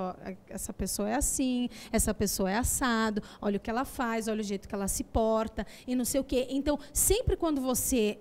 essa pessoa é assim, essa pessoa é assado, olha o que ela faz, olha o jeito que ela se porta e não sei o quê. Então, sempre quando você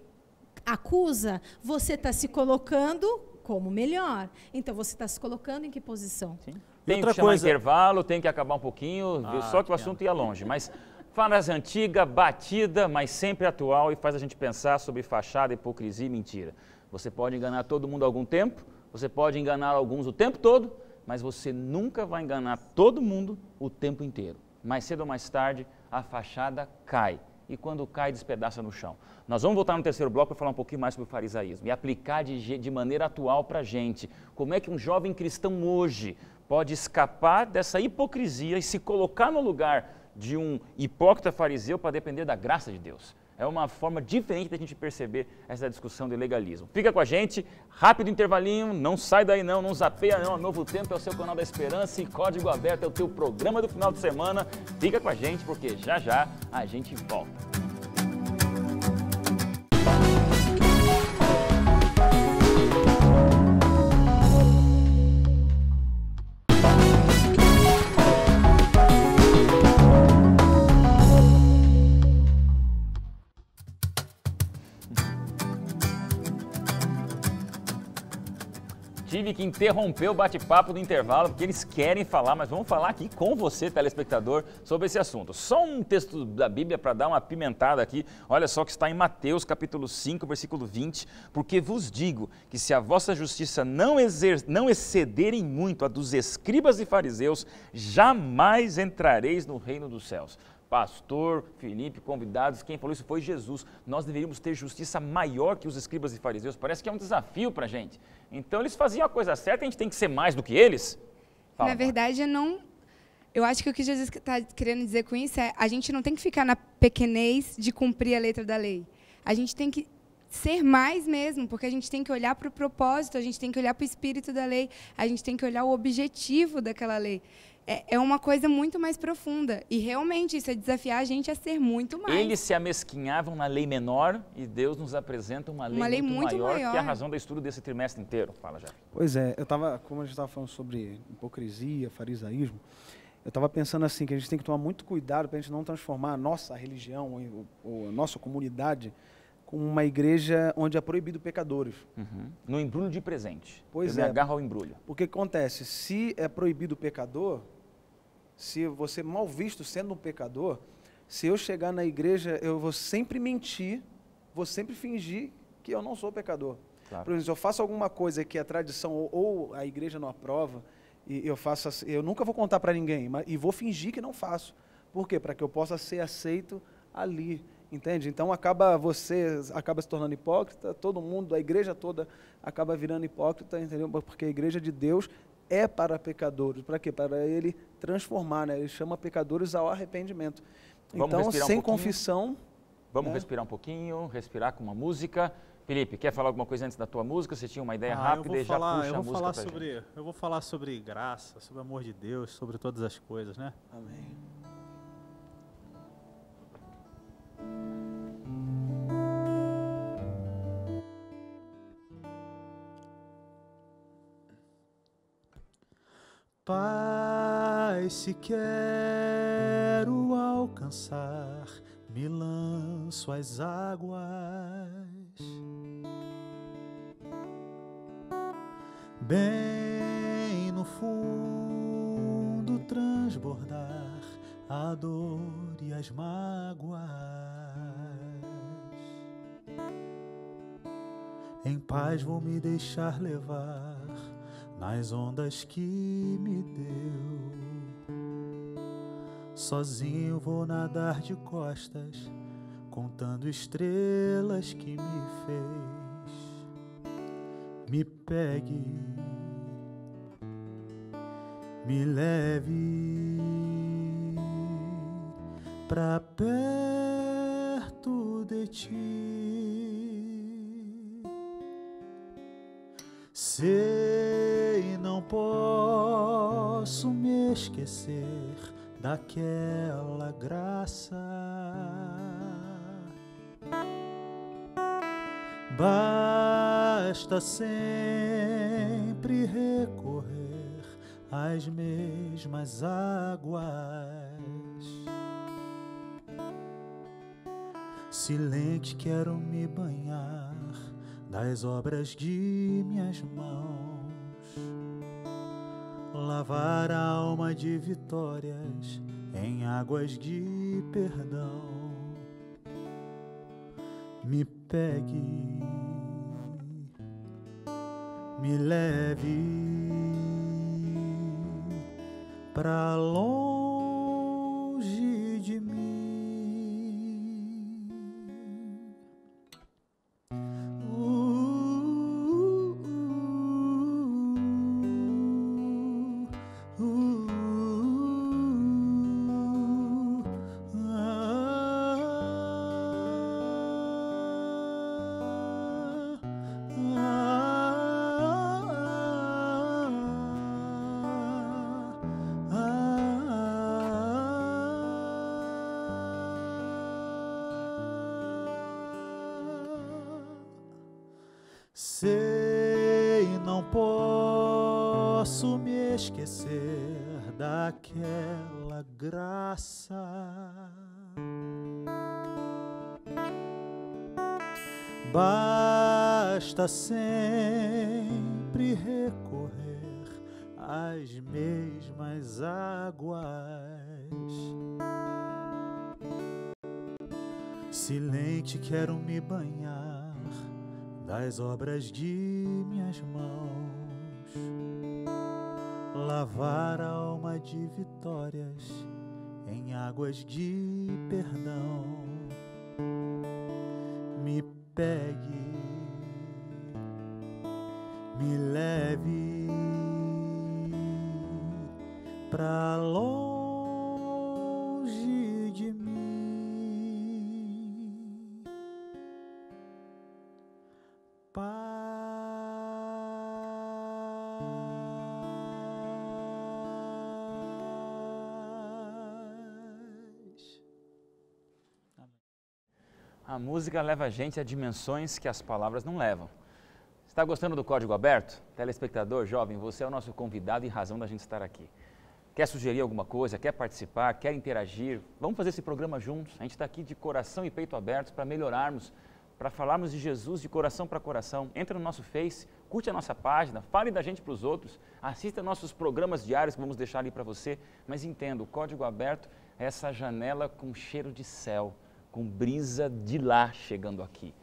acusa, você está se colocando como melhor. Então, você está se colocando em que posição? Sim. Tem que chamar intervalo, tem que acabar um pouquinho, só que o assunto ia longe. Mas frase antiga, batida, mas sempre atual e faz a gente pensar sobre fachada, hipocrisia e mentira. Você pode enganar todo mundo há algum tempo, você pode enganar alguns o tempo todo, mas você nunca vai enganar todo mundo o tempo inteiro. Mais cedo ou mais tarde, a fachada cai. E quando cai, despedaça no chão. Nós vamos voltar no terceiro bloco para falar um pouquinho mais sobre o farisaísmo e aplicar de maneira atual para a gente. Como é que um jovem cristão hoje pode escapar dessa hipocrisia e se colocar no lugar de um hipócrita fariseu para depender da graça de Deus. É uma forma diferente da gente perceber essa discussão de legalismo. Fica com a gente, rápido intervalinho, não sai daí não zapeia não. Novo Tempo é o seu canal da esperança e Código Aberto é o teu programa do final de semana. Fica com a gente porque já já a gente volta. Tive que interromper o bate-papo do intervalo, porque eles querem falar, mas vamos falar aqui com você, telespectador, sobre esse assunto. Só um texto da Bíblia para dar uma pimentada aqui, olha só que está em Mateus, capítulo 5, versículo 20, porque vos digo que se a vossa justiça não excederem muito a dos escribas e fariseus, jamais entrareis no reino dos céus. Pastor, Felipe, convidados, quem falou isso foi Jesus. Nós deveríamos ter justiça maior que os escribas e fariseus. Parece que é um desafio para a gente. Então, eles faziam a coisa certa e a gente tem que ser mais do que eles? Fala, na verdade, eu acho que o que Jesus está querendo dizer com isso é a gente não tem que ficar na pequenez de cumprir a letra da lei. A gente tem que ser mais mesmo, porque a gente tem que olhar para o propósito, a gente tem que olhar para o espírito da lei, a gente tem que olhar o objetivo daquela lei. É uma coisa muito mais profunda. E realmente isso é desafiar a gente a ser muito mais. Eles se amesquinhavam na lei menor e Deus nos apresenta uma lei muito maior, que é a razão do estudo desse trimestre inteiro. Fala, já. Pois é, como a gente estava falando sobre hipocrisia, farisaísmo, eu estava pensando assim, que a gente tem que tomar muito cuidado para a gente não transformar a nossa religião ou a nossa comunidade como uma igreja onde é proibido pecadores. No embrulho de presente. Pois eu me agarro ao embrulho. Porque acontece, se é proibido o pecador, se você mal visto sendo um pecador, se eu chegar na igreja, eu vou sempre mentir, vou sempre fingir que eu não sou pecador. Claro. Por exemplo, se eu faço alguma coisa que a tradição ou a igreja não aprova, e eu faço assim, eu nunca vou contar para ninguém, e vou fingir que não faço. Por quê? Para que eu possa ser aceito ali. Entende? Então você acaba se tornando hipócrita, todo mundo, a igreja toda acaba virando hipócrita, entendeu? Porque a igreja de Deus é para pecadores. Para quê? Para ele transformar, né? Ele chama pecadores ao arrependimento. Então, sem confissão... Vamos respirar um pouquinho, respirar com uma música Felipe, quer falar alguma coisa antes da tua música? Você tinha uma ideia rápida e já puxa a música pra gente. Eu vou falar sobre graça, sobre o amor de Deus, sobre todas as coisas, né? Amém. Pai, se quero alcançar, me lanço às águas. Bem no fundo transbordar a dor e as mágoas. Em paz vou me deixar levar nas ondas que me deu. Sozinho vou nadar de costas, contando estrelas que me fez. Me pegue, me leve pra perto de ti. Sei, não posso me esquecer daquela graça. Basta sempre recorrer às mesmas águas. Silente quero me banhar das obras de minhas mãos, lavar a alma de vitórias em águas de perdão. Me pegue, me leve pra longe de mim. Sei, não posso me esquecer daquela graça. Basta sempre recorrer às mesmas águas. Silente quero me banhar das obras de minhas mãos, lavar a alma de vitórias em águas de perdão. Me pegue, me leve pra longe de mim. A música leva a gente a dimensões que as palavras não levam. Está gostando do Código Aberto? Telespectador, jovem, você é o nosso convidado e razão da gente estar aqui. Quer sugerir alguma coisa, quer participar, quer interagir? Vamos fazer esse programa juntos. A gente está aqui de coração e peito abertos para melhorarmos, para falarmos de Jesus de coração para coração. Entra no nosso Face, curte a nossa página, fale da gente para os outros, assista nossos programas diários que vamos deixar ali para você. Mas entenda, o Código Aberto é essa janela com cheiro de céu, com brisa de lá chegando aqui.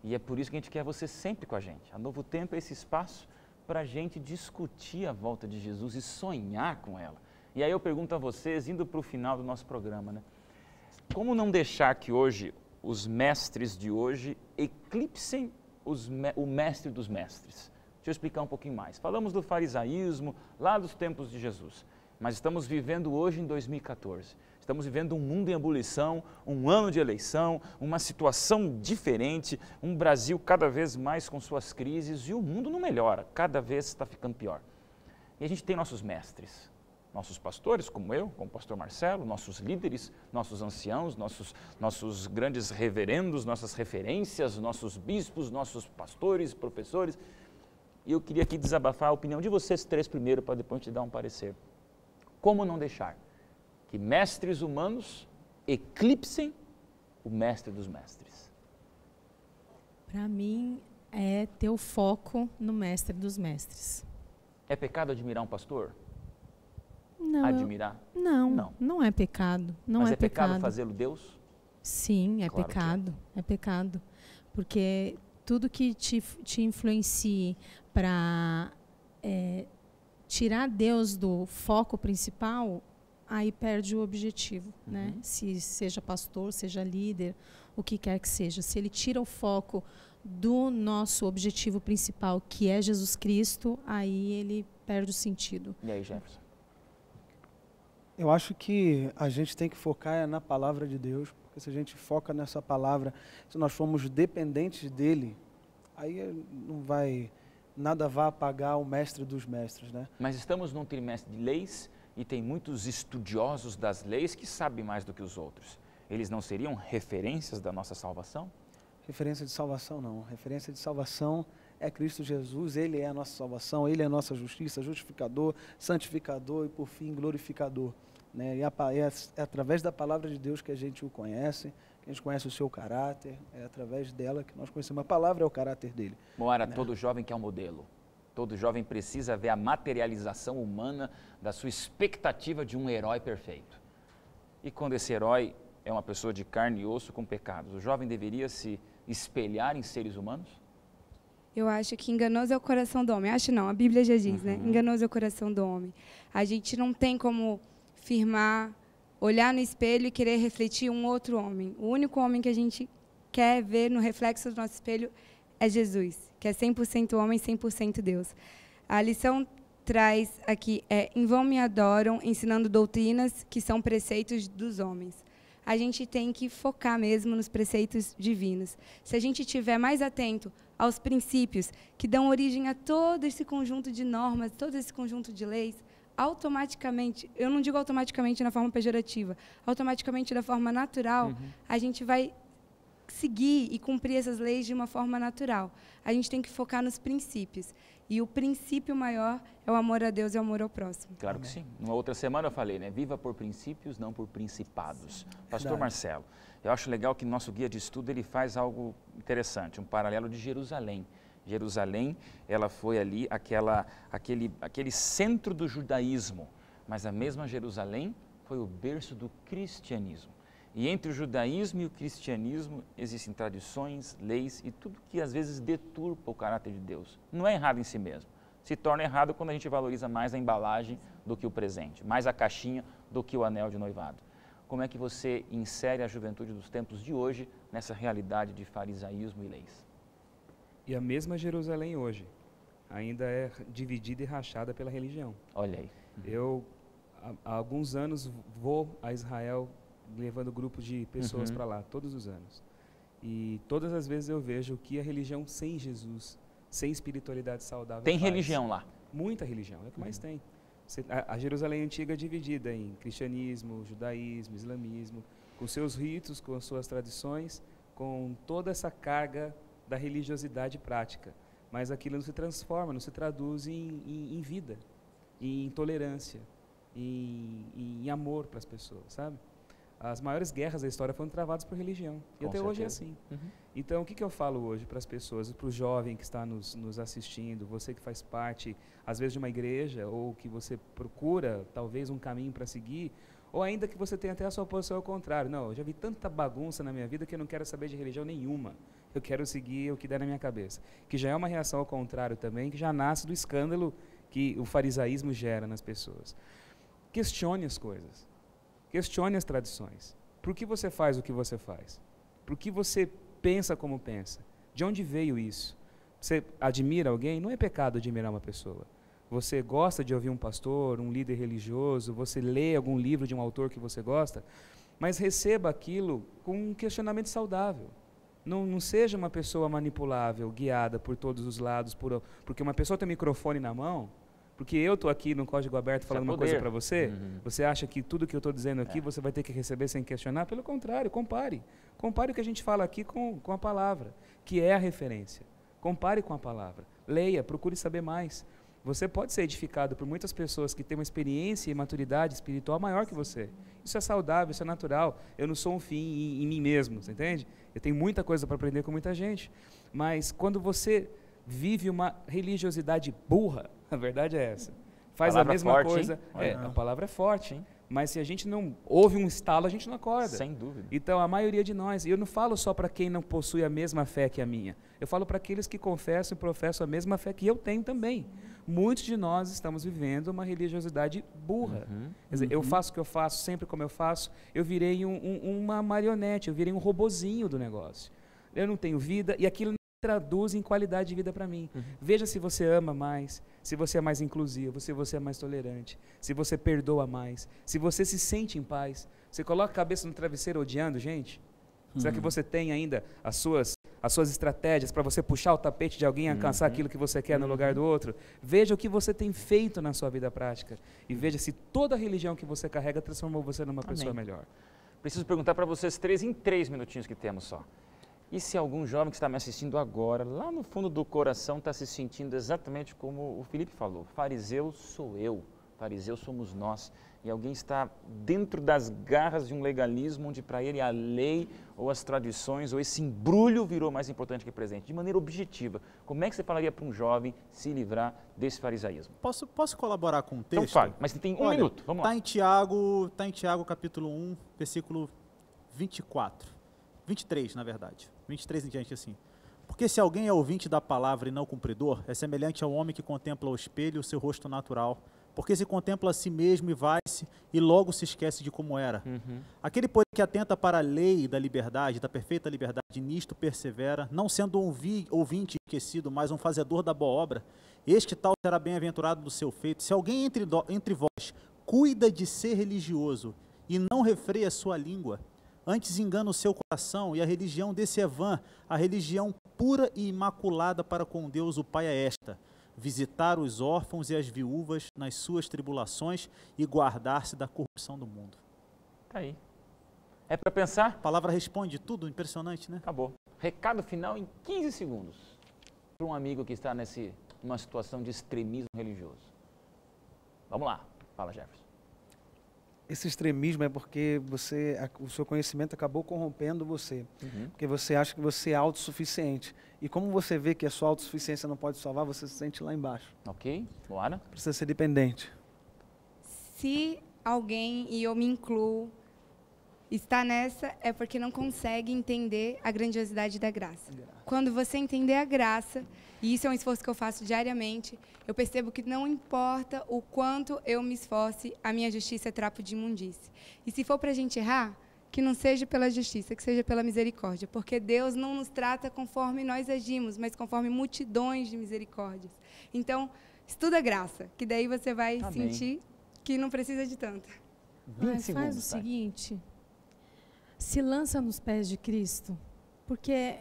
E é por isso que a gente quer você sempre com a gente. A Novo Tempo é esse espaço para a gente discutir a volta de Jesus e sonhar com ela. E aí eu pergunto a vocês, indo para o final do nosso programa, né? Como não deixar que hoje os mestres de hoje eclipsem o mestre dos mestres? Deixa eu explicar um pouquinho mais. Falamos do farisaísmo lá dos tempos de Jesus, mas estamos vivendo hoje em 2014. Estamos vivendo um mundo em ebulição, um ano de eleição, uma situação diferente, um Brasil cada vez mais com suas crises e o mundo não melhora, cada vez está ficando pior. E a gente tem nossos mestres, nossos pastores, como eu, como o pastor Marcelo, nossos líderes, nossos anciãos, nossos grandes reverendos, nossas referências, nossos bispos, nossos pastores, professores. E eu queria aqui desabafar a opinião de vocês três primeiro, para depois te dar um parecer. Como não deixar que mestres humanos eclipsem o mestre dos mestres? Para mim, é ter o foco no mestre dos mestres. É pecado admirar um pastor? Não, Admirar? não é pecado. Não Mas é é pecado fazê-lo Deus? Sim, é Claro que pecado. É pecado. Porque tudo que te influencie para tirar Deus do foco principal, aí perde o objetivo, né? Se seja pastor, seja líder, o que quer que seja. Se ele tira o foco do nosso objetivo principal, que é Jesus Cristo, aí ele perde o sentido. E aí, Jefferson? Eu acho que a gente tem que focar na palavra de Deus, porque se a gente foca nessa palavra, se nós formos dependentes dele, aí nada vai apagar o mestre dos mestres, né? Mas estamos num trimestre de leis e tem muitos estudiosos das leis que sabem mais do que os outros. Eles não seriam referências da nossa salvação? Referência de salvação não. Referência de salvação é Cristo Jesus, Ele é a nossa salvação, Ele é a nossa justiça, justificador, santificador e, por fim, glorificador. Né? E é através da palavra de Deus que a gente o conhece, que a gente conhece o seu caráter, é através dela que nós conhecemos. A palavra é o caráter dele. Moara, né? Todo jovem quer um modelo. Todo jovem precisa ver a materialização humana da sua expectativa de um herói perfeito. E quando esse herói é uma pessoa de carne e osso com pecados, o jovem deveria se espelhar em seres humanos? Eu acho que enganoso é o coração do homem. Acho não, a Bíblia já diz, né? Enganoso é o coração do homem. A gente não tem como firmar, olhar no espelho e querer refletir um outro homem. O único homem que a gente quer ver no reflexo do nosso espelho é Jesus, que é 100% homem, 100% Deus. A lição traz aqui, em vão me adoram, ensinando doutrinas que são preceitos dos homens. A gente tem que focar mesmo nos preceitos divinos. Se a gente estiver mais atento aos princípios que dão origem a todo esse conjunto de normas, todo esse conjunto de leis, automaticamente, eu não digo automaticamente na forma pejorativa, automaticamente da forma natural, a gente vai seguir e cumprir essas leis de uma forma natural. A gente tem que focar nos princípios. E o princípio maior é o amor a Deus e o amor ao próximo. Claro que sim. Numa outra semana eu falei, né? Viva por princípios, não por principados. Pastor Marcelo, eu acho legal que nosso guia de estudo ele faz algo interessante, um paralelo de Jerusalém. Jerusalém, ela foi ali aquele centro do judaísmo, mas a mesma Jerusalém foi o berço do cristianismo. E entre o judaísmo e o cristianismo existem tradições, leis e tudo que às vezes deturpa o caráter de Deus. Não é errado em si mesmo. Se torna errado quando a gente valoriza mais a embalagem do que o presente, mais a caixinha do que o anel de noivado. Como é que você insere a juventude dos tempos de hoje nessa realidade de farisaísmo e leis? E a mesma Jerusalém hoje ainda é dividida e rachada pela religião. Olha aí. Eu, há alguns anos, vou a Israel levando grupos de pessoas para lá, todos os anos. E todas as vezes eu vejo que a religião sem Jesus, sem espiritualidade saudável Tem religião lá? Muita religião, é o que mais tem. A Jerusalém antiga é dividida em cristianismo, judaísmo, islamismo, com seus ritos, com as suas tradições, com toda essa carga da religiosidade prática. Mas aquilo não se transforma, não se traduz em vida, em tolerância, em amor para as pessoas, sabe? As maiores guerras da história foram travadas por religião. E até hoje é assim. Então, o que eu falo hoje para as pessoas, para o jovem que está nos assistindo, você que faz parte, às vezes, de uma igreja, ou que você procura, talvez, um caminho para seguir, ou ainda que você tenha até a sua posição ao contrário. Não, eu já vi tanta bagunça na minha vida que eu não quero saber de religião nenhuma. Eu quero seguir o que der na minha cabeça. Que já é uma reação ao contrário também, que já nasce do escândalo que o farisaísmo gera nas pessoas. Questione as coisas. Questione as tradições. Por que você faz o que você faz? Por que você pensa como pensa? De onde veio isso? Você admira alguém? Não é pecado admirar uma pessoa. você gosta de ouvir um pastor, um líder religioso, você lê algum livro de um autor que você gosta, mas receba aquilo com um questionamento saudável. Não seja uma pessoa manipulável, guiada por todos os lados, porque uma pessoa tem um microfone na mão, porque eu estou aqui no Código Aberto falando uma coisa para você, você acha que tudo que eu estou dizendo aqui você vai ter que receber sem questionar? Pelo contrário, compare. Compare o que a gente fala aqui com a palavra, que é a referência. Compare com a palavra. Leia, procure saber mais. Você pode ser edificado por muitas pessoas que têm uma experiência e maturidade espiritual maior que você. Isso é saudável, isso é natural. Eu não sou um fim em mim mesmo, você entende? Eu tenho muita coisa para aprender com muita gente. Mas quando você vive uma religiosidade burra, a verdade é essa. Faz a mesma forte, coisa. A palavra é forte, hein? Mas se a gente não ouve um estalo, a gente não acorda. Sem dúvida. Então, a maioria de nós, e eu não falo só para quem não possui a mesma fé que a minha, eu falo para aqueles que confessam e professam a mesma fé que eu tenho também. Muitos de nós estamos vivendo uma religiosidade burra. Quer dizer, eu faço o que eu faço, sempre como eu faço, eu virei uma marionete, eu virei um robozinho do negócio. Eu não tenho vida e aquilo não traduz em qualidade de vida para mim. Veja se você ama mais, se você é mais inclusivo, se você é mais tolerante, se você perdoa mais, se você se sente em paz. Você coloca a cabeça no travesseiro odiando, gente? Será que você tem ainda as suas estratégias para você puxar o tapete de alguém e alcançar aquilo que você quer no lugar do outro? Veja o que você tem feito na sua vida prática e veja se toda a religião que você carrega transformou você numa pessoa melhor. Preciso perguntar para vocês três em 3 minutinhos que temos só. E se algum jovem que está me assistindo agora, lá no fundo do coração, está se sentindo exatamente como o Felipe falou, fariseu sou eu, fariseu somos nós, e alguém está dentro das garras de um legalismo onde para ele a lei ou as tradições ou esse embrulho virou mais importante que presente, de maneira objetiva, como é que você falaria para um jovem se livrar desse farisaísmo? Posso colaborar com um texto? Então fale, mas tem um minuto, vamos lá. Está em Tiago capítulo 1, versículo 23, na verdade. 23 em diante, assim. Porque se alguém é ouvinte da palavra e não cumpridor, é semelhante ao homem que contempla ao espelho o seu rosto natural, porque se contempla a si mesmo e vai-se, e logo se esquece de como era. Aquele, porém, que atenta para a lei da liberdade, da perfeita liberdade, nisto persevera, não sendo um ouvinte esquecido, mas um fazedor da boa obra, este tal será bem-aventurado do seu feito. Se alguém entre vós cuida de ser religioso e não refreia sua língua, antes engana o seu coração, e a religião desse é vã, a religião pura e imaculada para com Deus o Pai é esta: visitar os órfãos e as viúvas nas suas tribulações e guardar-se da corrupção do mundo. Tá aí. É para pensar? A palavra responde tudo, impressionante, né? Acabou. Recado final em 15 segundos. Para um amigo que está numa situação de extremismo religioso. Vamos lá. Fala, Jefferson. Esse extremismo é porque o seu conhecimento acabou corrompendo você. Porque você acha que você é autossuficiente. E como você vê que a sua autossuficiência não pode salvar, você se sente lá embaixo. Ok, bora. Precisa ser dependente. Se alguém, e eu me incluo, está nessa, é porque não consegue entender a grandiosidade da graça. Quando você entender a graça, e isso é um esforço que eu faço diariamente, eu percebo que não importa o quanto eu me esforce, a minha justiça é trapo de imundície. E se for para a gente errar, que não seja pela justiça, que seja pela misericórdia, porque Deus não nos trata conforme nós agimos, mas conforme multidões de misericórdias. Então, estuda a graça, que daí você vai sentir que não precisa de tanta. 20 segundos, faz o seguinte, se lança nos pés de Cristo, porque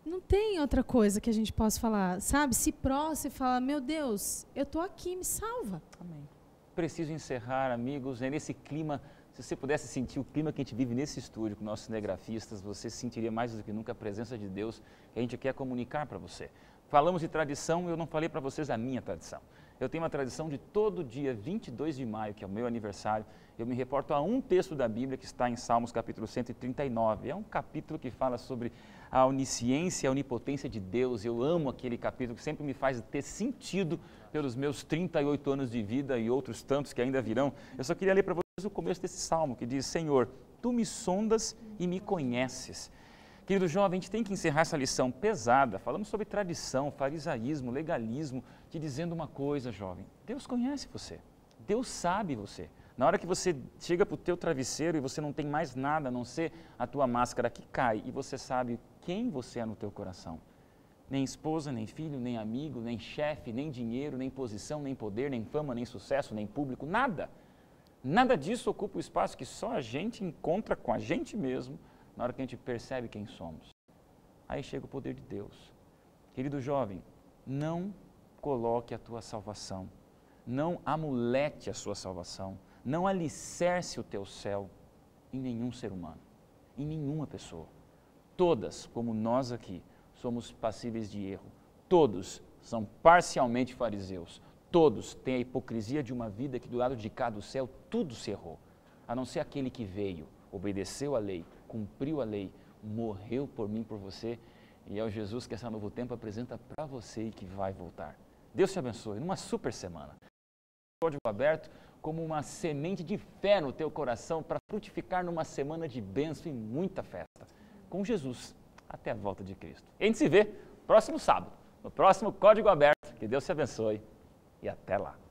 não tem outra coisa que a gente possa falar, sabe? Se prostra e fala, meu Deus, eu estou aqui, me salva. Amém. Preciso encerrar, amigos, é nesse clima, se você pudesse sentir o clima que a gente vive nesse estúdio com nossos cinegrafistas, você sentiria mais do que nunca a presença de Deus que a gente quer comunicar para você. Falamos de tradição, eu não falei para vocês a minha tradição. Eu tenho uma tradição de todo dia 22 de maio, que é o meu aniversário, eu me reporto a um texto da Bíblia que está em Salmos capítulo 139. É um capítulo que fala sobre a onisciência, a onipotência de Deus. Eu amo aquele capítulo que sempre me faz ter sentido pelos meus 38 anos de vida e outros tantos que ainda virão. Eu só queria ler para vocês o começo desse salmo que diz: Senhor, Tu me sondas e me conheces. Querido jovem, a gente tem que encerrar essa lição pesada. Falamos sobre tradição, farisaísmo, legalismo, te dizendo uma coisa, jovem. Deus conhece você. Deus sabe você. Na hora que você chega para o teu travesseiro e você não tem mais nada a não ser a tua máscara que cai e você sabe quem você é no teu coração. Nem esposa, nem filho, nem amigo, nem chefe, nem dinheiro, nem posição, nem poder, nem fama, nem sucesso, nem público, nada. Nada disso ocupa o espaço que só a gente encontra com a gente mesmo na hora que a gente percebe quem somos. Aí chega o poder de Deus. Querido jovem, não coloque a tua salvação, não amulete a sua salvação, não alicerce o teu céu em nenhum ser humano, em nenhuma pessoa. Todas, como nós aqui, somos passíveis de erro. Todos são parcialmente fariseus. Todos têm a hipocrisia de uma vida que do lado de cá do céu tudo se errou. A não ser aquele que veio, obedeceu a lei, cumpriu a lei, morreu por mim, por você, e é o Jesus que esse novo tempo apresenta para você e que vai voltar. Deus te abençoe numa super semana. Código aberto como uma semente de fé no teu coração para frutificar numa semana de bênção e muita festa. Com Jesus, até a volta de Cristo. E a gente se vê próximo sábado, no próximo Código Aberto. Que Deus te abençoe e até lá.